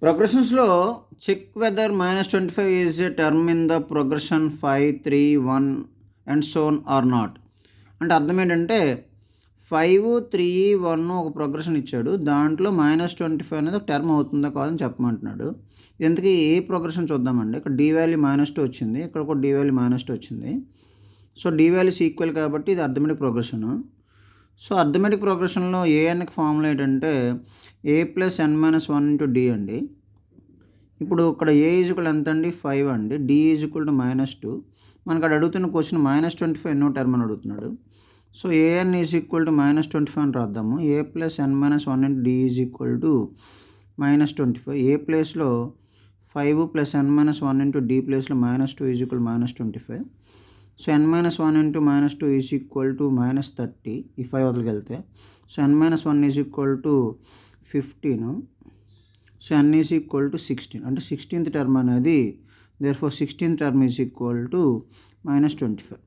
ప్రోగ్రెషన్స్‌లో check whether -25 is a term in the progression 5, 3, 1 and so on or not. అంటే అర్థం ఏంటంటే 5, 3, 1 ఒక progression ఇచ్చాడు. దాంట్లో -25 అనేది ఒక టర్మ్ అవుతుందా కాదని చెప్పమంటున్నాడు. ఇంతకీ ఏ ప్రోగ్రెషన్ చూద్దామండి. ఇక్కడ డి వాల్యూ -2 వచ్చింది. ఇక్కడ కూడా డి వాల్యూ -2 వచ్చింది. సో డి వాల్యూస్ ఈక్వల్ కాబట్టి ఇది అర్థమెటిక్ ప్రోగ్రెషను. సో అర్థమెటిక్ ప్రోగ్రెషన్లో ఏఎన్కి ఫార్ములా ఏంటంటే a + n-1 ఇంటూ డి అండి. ఇప్పుడు ఇక్కడ a ఎంత అండి 5 అండి. d -2. మనకు అక్కడ అడుగుతున్న క్వశ్చన్ -25 ఎన్నో టర్మ్ అని అడుగుతున్నాడు. సో an -25 అని రాద్దాము. a + n-1 into d -25. a ప్లేస్లో 5 + n-1 ఇంటూ d ప్లేస్లో -2 -25. So n-1 into -2 -30. ఈ 5 వదిలికి వెళ్తే సో n-1 15. సో n 16 అంటే 16th టర్మ్ అనేది దేర్ఫోర్ 16th టర్మ్ -25.